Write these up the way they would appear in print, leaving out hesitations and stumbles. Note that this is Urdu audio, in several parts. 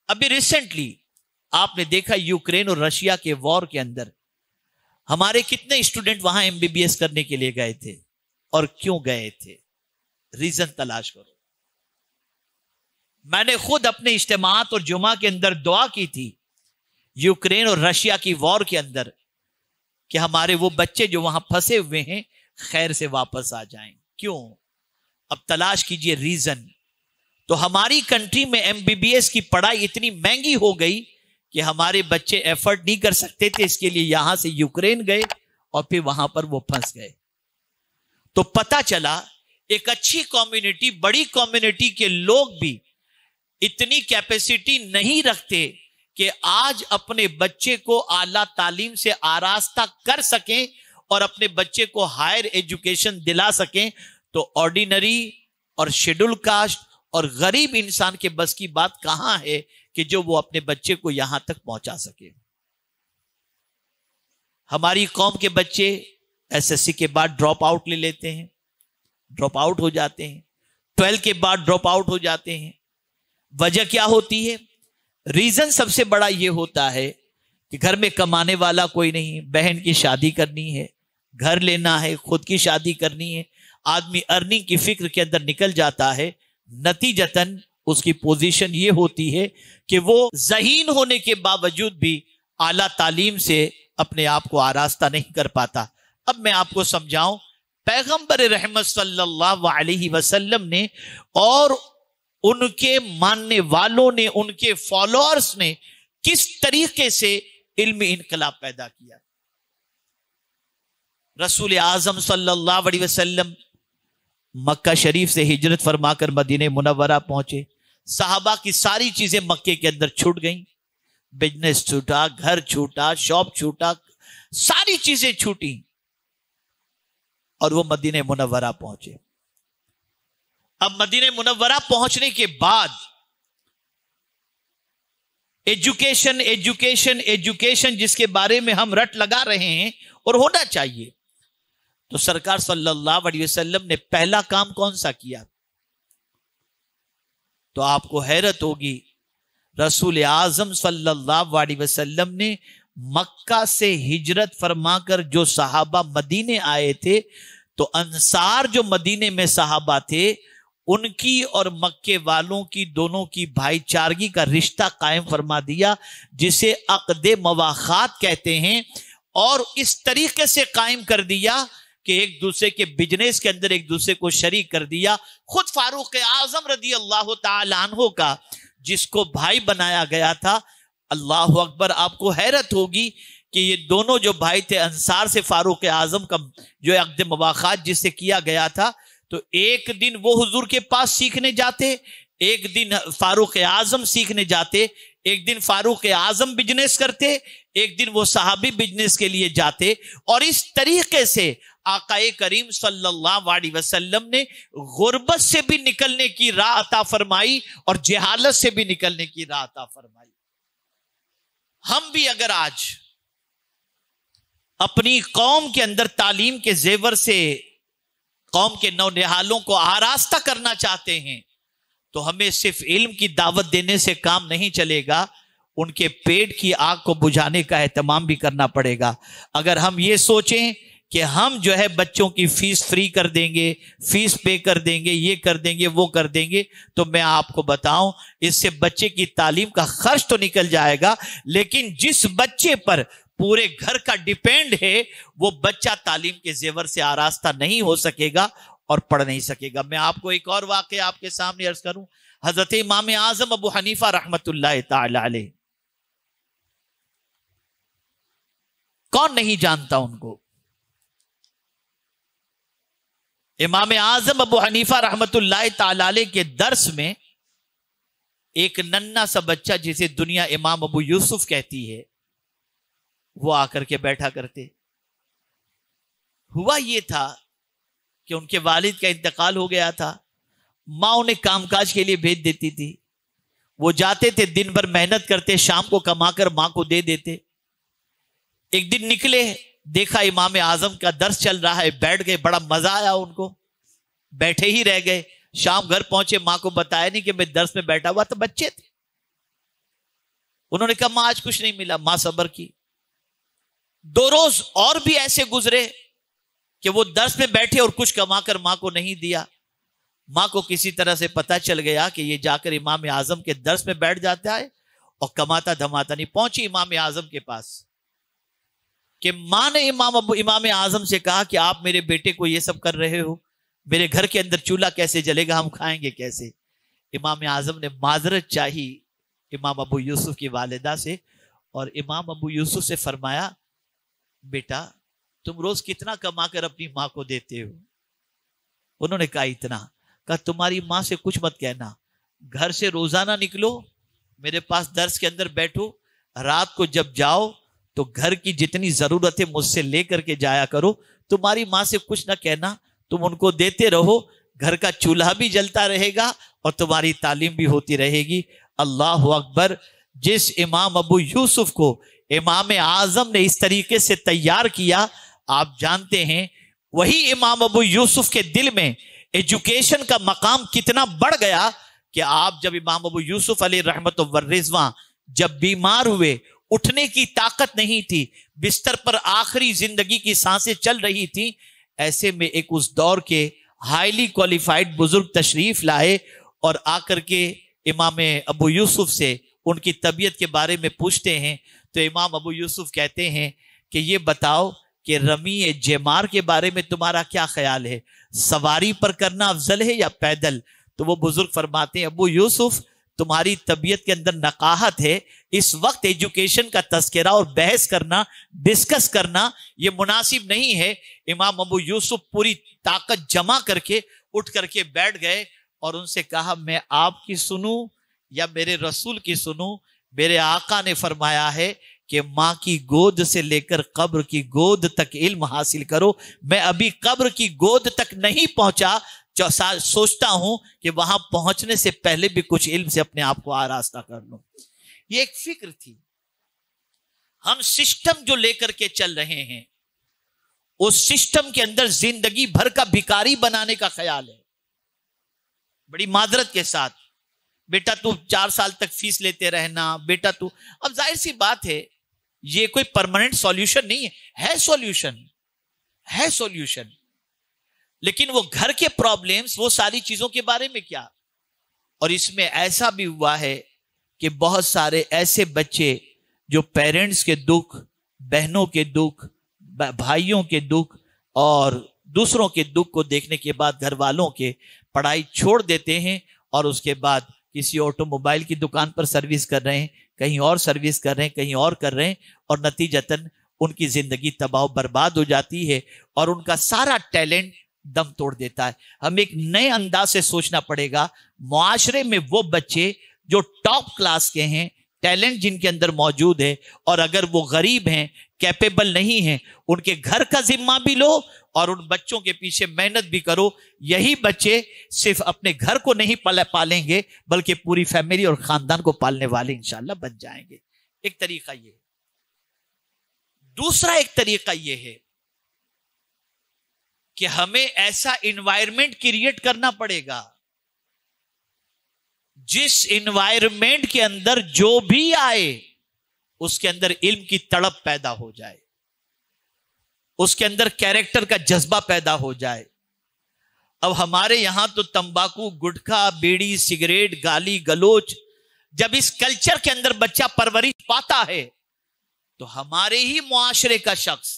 ابھی ریسنٹلی آپ نے دیکھا یوکرین اور رشیا کے وار کے اندر ہمارے کتنے اسٹوڈنٹ وہاں MBBS کرنے کے لیے گئے تھے اور کیوں گئے تھے؟ ریزن تلاش کرو. میں نے خود اپنے اجتماعات اور جمعہ کے اندر دعا کی تھی یوکرین اور رشیا کی وار کے اندر کہ ہمارے وہ بچے جو وہاں پھنسے ہوئے ہیں خیر سے واپس آ جائیں. کیوں؟ اب تلاش کیجئے ریزن. تو ہماری کنٹری میں MBBS کی پڑھائی اتنی مہنگی ہو گئی کہ ہمارے بچے ایفرٹ نہیں کر سکتے تھے، اس کے لیے یہاں سے یوکرین گئے اور پھر وہاں پر وہ پھنس گئے. تو پتا چلا ایک اچھی کمیونٹی، بڑی کمیونٹی کے لوگ بھی اتنی کیپیسٹی نہیں رکھتے کہ آج اپنے بچے کو اعلیٰ تعلیم سے آراستہ کر سکیں اور اپنے بچے کو ہائر ایجوکیشن دلا سکیں. تو آرڈینری اور شیڈول کاسٹ اور غریب انسان کے بس کی بات کہاں ہے کہ جو وہ اپنے بچے کو یہاں تک پہنچا سکے. ہماری قوم کے بچے SSC کے بعد ڈراپ آؤٹ لے لیتے ہیں، ڈراپ آؤٹ ہو جاتے ہیں، 12 کے بعد ڈراپ آؤٹ ہو جاتے ہیں. وجہ کیا ہوتی ہے؟ ریزن سب سے بڑا یہ ہوتا ہے کہ گھر میں کمانے والا کوئی نہیں، بہن کی شادی کرنی ہے، گھر لینا ہے، خود کی شادی کرنی ہے. آدمی ارننگ کی فکر کے اندر نکل جاتا ہے. نتیجتاً اس کی پوزیشن یہ ہوتی ہے کہ وہ ذہین ہونے کے باوجود بھی اعلیٰ تعلیم سے اپنے آپ کو آراستہ نہیں کر پاتا. اب میں آپ کو سمجھاؤں، پیغمبر رحمت صلی اللہ علیہ وسلم نے اور ان کے ماننے والوں نے، ان کے فالوورز نے کس طریقے سے علمی انقلاب پیدا کیا. رسول اعظم صلی اللہ علیہ وسلم مکہ شریف سے ہجرت فرما کر مدینہ منورہ پہنچے. صحابہ کی ساری چیزیں مکے کے اندر چھوٹ گئیں، بزنس چھوٹا، گھر چھوٹا، شاپ چھوٹا، ساری چیزیں چھوٹی اور وہ مدینہ منورہ پہنچے. اب مدینہ منورہ پہنچنے کے بعد ایجوکیشن ایجوکیشن ایجوکیشن جس کے بارے میں ہم رٹ لگا رہے ہیں اور ہونا چاہیے، تو سرکار صلی اللہ علیہ وسلم نے پہلا کام کون سا کیا؟ تو آپ کو حیرت ہوگی، رسول اعظم صلی اللہ علیہ وسلم نے مکہ سے ہجرت فرما کر جو صحابہ مدینے آئے تھے، تو انصار جو مدینے میں صحابہ تھے ان کی اور مکے والوں کی دونوں کی بھائی چارگی کا رشتہ قائم فرما دیا، جسے عقد مواخات کہتے ہیں. اور اس طریقے سے قائم کر دیا کہ ایک دوسرے کے بزنس کے اندر ایک دوسرے کو شریک کر دیا. خود فاروق اعظم رضی اللہ تعالی عنہ کا جس کو بھائی بنایا گیا تھا، اللہ اکبر، آپ کو حیرت ہوگی کہ یہ دونوں جو بھائی تھے انصار سے فاروق اعظم کا جو عقد مواخات جس سے کیا گیا تھا، تو ایک دن وہ حضور کے پاس سیکھنے جاتے، ایک دن فاروق اعظم سیکھنے جاتے، ایک دن فاروق اعظم بزنس کرتے، ایک دن وہ صحابی بزنس کے لیے جاتے. اور اس طریقے سے آقا کریم صلی اللہ علیہ وسلم نے غربت سے بھی نکلنے کی راہ عطا فرمائی اور جہالت سے بھی نکلنے کی راہ عطا فرمائی. ہم بھی اگر آج اپنی قوم کے اندر تعلیم کے زیور سے قوم کے نونہالوں کو آراستہ کرنا چاہتے ہیں، تو ہمیں صرف علم کی دعوت دینے سے کام نہیں چلے گا، ان کے پیٹ کی آگ کو بجھانے کا اہتمام بھی کرنا پڑے گا. اگر ہم یہ سوچیں کہ ہم جو ہے بچوں کی فیس فری کر دیں گے، فیس پے کر دیں گے، یہ کر دیں گے، وہ کر دیں گے، تو میں آپ کو بتاؤں اس سے بچے کی تعلیم کا خرچ تو نکل جائے گا، لیکن جس بچے پر پورے گھر کا ڈیپینڈ ہے وہ بچہ تعلیم کے زیور سے آراستہ نہیں ہو سکے گا اور پڑھ نہیں سکے گا. میں آپ کو ایک اور واقعہ آپ کے سامنے عرض کروں. حضرت امام اعظم ابو حنیفہ رحمت اللہ تعالی علیہ، کون نہیں جانتا ان کو؟ امام اعظم ابو حنیفہ رحمت اللہ تعالی علیہ کے درس میں ایک ننھا سا بچہ جسے دنیا امام ابو یوسف کہتی ہے، وہ آ کر کے بیٹھا کرتے. ہوا یہ تھا کہ ان کے والد کا انتقال ہو گیا تھا، ماں انہیں کام کاج کے لیے بھیج دیتی تھی، وہ جاتے تھے، دن بھر محنت کرتے، شام کو کما کر ماں کو دے دیتے. ایک دن نکلے، دیکھا امام اعظم کا درس چل رہا ہے، بیٹھ گئے، بڑا مزہ آیا ان کو، بیٹھے ہی رہ گئے. شام گھر پہنچے، ماں کو بتایا نہیں کہ میں درس میں بیٹھا ہوا تھا. بچے تھے. انہوں نے کہا ماں آج کچھ نہیں ملا. ماں صبر کی. 2 روز اور بھی ایسے گزرے کہ وہ درس میں بیٹھے اور کچھ کما کر ماں کو نہیں دیا. ماں کو کسی طرح سے پتا چل گیا کہ یہ جا کر امام اعظم کے درس میں بیٹھ جاتا ہے اور کماتا دھماتا نہیں. پہنچی امام اعظم کے پاس کہ ماں نے امام اعظم سے کہا کہ آپ میرے بیٹے کو یہ سب کر رہے ہو, میرے گھر کے اندر چولہا کیسے جلے گا, ہم کھائیں گے کیسے. امام اعظم نے معذرت چاہی امام ابو یوسف کی والدہ سے, اور امام ابو یوسف سے فرمایا بیٹا تم روز کتنا کما کر اپنی ماں کو دیتے ہو؟ انہوں نے کہا اتنا. کہا تمہاری ماں سے کچھ مت کہنا, گھر سے روزانہ نکلو, میرے پاس درس کے اندر بیٹھو, رات کو جب جاؤ تو گھر کی جتنی ضرورت ہے مجھ سے لے کر کے جایا کرو. تمہاری ماں سے کچھ نہ کہنا, تم ان کو دیتے رہو, گھر کا چولہا بھی جلتا رہے گا اور تمہاری تعلیم بھی ہوتی رہے گی. اللہ اکبر. جس امام ابو یوسف کو امام اعظم نے اس طریقے سے تیار کیا, آپ جانتے ہیں وہی امام ابو یوسف کے دل میں ایجوکیشن کا مقام کتنا بڑھ گیا کہ آپ جب امام ابو یوسف علیہ رحمت والرضوان جب بیمار ہوئے, اٹھنے کی طاقت نہیں تھی, بستر پر آخری زندگی کی سانسیں چل رہی تھی, ایسے میں ایک اس دور کے ہائیلی کوالیفائڈ بزرگ تشریف لائے اور آ کر کے امام ابو یوسف سے ان کی طبیعت کے بارے میں پوچھتے ہیں. تو امام ابو یوسف کہتے ہیں کہ یہ بتاؤ کہ رمی جمار کے بارے میں تمہارا کیا خیال ہے, سواری پر کرنا افضل ہے یا پیدل؟ تو وہ بزرگ فرماتے ہیں ابو یوسف تمہاری طبیعت کے اندر نقاہت ہے, اس وقت ایجوکیشن کا تذکرہ اور بحث کرنا, ڈسکس کرنا یہ مناسب نہیں ہے. امام ابو یوسف پوری طاقت جمع کر کے اٹھ کر کے بیٹھ گئے اور ان سے کہا میں آپ کی سنوں یا میرے رسول کی سنوں؟ میرے آقا نے فرمایا ہے کہ ماں کی گود سے لے کر قبر کی گود تک علم حاصل کرو. میں ابھی قبر کی گود تک نہیں پہنچا, سوچتا ہوں کہ وہاں پہنچنے سے پہلے بھی کچھ علم سے اپنے آپ کو آراستہ کر لوں. یہ ایک فکر تھی. ہم سسٹم جو لے کر کے چل رہے ہیں اس سسٹم کے اندر زندگی بھر کا بھکاری بنانے کا خیال ہے. بڑی معذرت کے ساتھ بیٹا تو 4 سال تک فیس لیتے رہنا, بیٹا تو, اب ظاہر سی بات ہے یہ کوئی پرماننٹ سولوشن نہیں ہے, ہے سولوشن, لیکن وہ گھر کے پرابلمز, وہ ساری چیزوں کے بارے میں کیا. اور اس میں ایسا بھی ہوا ہے کہ بہت سارے ایسے بچے جو پیرنٹس کے دکھ, بہنوں کے دکھ, بھائیوں کے دکھ اور دوسروں کے دکھ کو دیکھنے کے بعد گھر والوں کے پڑھائی چھوڑ دیتے ہیں اور اس کے بعد کسی آٹو موبائل کی دکان پر سروس کر رہے ہیں, کہیں اور سروس کر رہے ہیں, کہیں اور کر رہے ہیں, اور نتیجتاً ان کی زندگی تباہ و برباد ہو جاتی ہے اور ان کا سارا ٹیلنٹ دم توڑ دیتا ہے. ہم ایک نئے انداز سے سوچنا پڑے گا. معاشرے میں وہ بچے جو ٹاپ کلاس کے ہیں, ٹیلنٹ جن کے اندر موجود ہے, اور اگر وہ غریب ہیں, کیپیبل نہیں ہیں, ان کے گھر کا ذمہ بھی لو اور ان بچوں کے پیچھے محنت بھی کرو. یہی بچے صرف اپنے گھر کو نہیں پالیں گے بلکہ پوری فیملی اور خاندان کو پالنے والے انشاءاللہ بن جائیں گے. ایک طریقہ یہ. دوسرا ایک طریقہ یہ ہے کہ ہمیں ایسا انوائرمنٹ کریٹ کرنا پڑے گا جس انوائرمنٹ کے اندر جو بھی آئے اس کے اندر علم کی تڑپ پیدا ہو جائے, اس کے اندر کیریکٹر کا جذبہ پیدا ہو جائے. اب ہمارے یہاں تو تمباکو, گٹکا, بیڑی, سگریٹ, گالی گلوچ, جب اس کلچر کے اندر بچہ پرورش پاتا ہے تو ہمارے ہی معاشرے کا شخص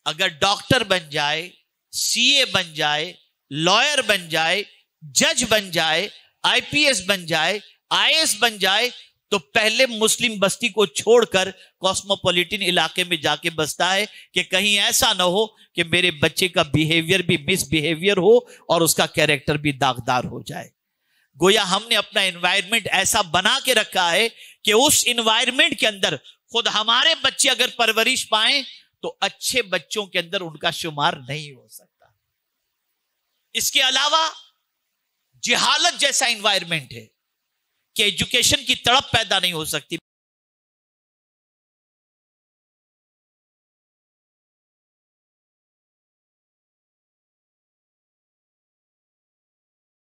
اگر ڈاکٹر بن جائے, سی اے بن جائے, لائر بن جائے, جج بن جائے, آئی پی ایس بن جائے, آئی ایس بن جائے, تو پہلے مسلم بستی کو چھوڑ کر کاسموپولیٹن علاقے میں جا کے بستا ہے کہ کہیں ایسا نہ ہو کہ میرے بچے کا بیہیویئر بھی مس بیہیویئر ہو اور اس کا کیریکٹر بھی داغدار ہو جائے. گویا ہم نے اپنا انوائرمنٹ ایسا بنا کے رکھا ہے کہ اس انوائرمنٹ کے اندر خود ہمارے بچے اگر پرورش پائیں تو اچھے بچوں کے اندر ان کا شمار نہیں ہو سکتا. اس کے علاوہ جہالت جیسا انوائرمنٹ ہے کہ ایجوکیشن کی تڑپ پیدا نہیں ہو سکتی.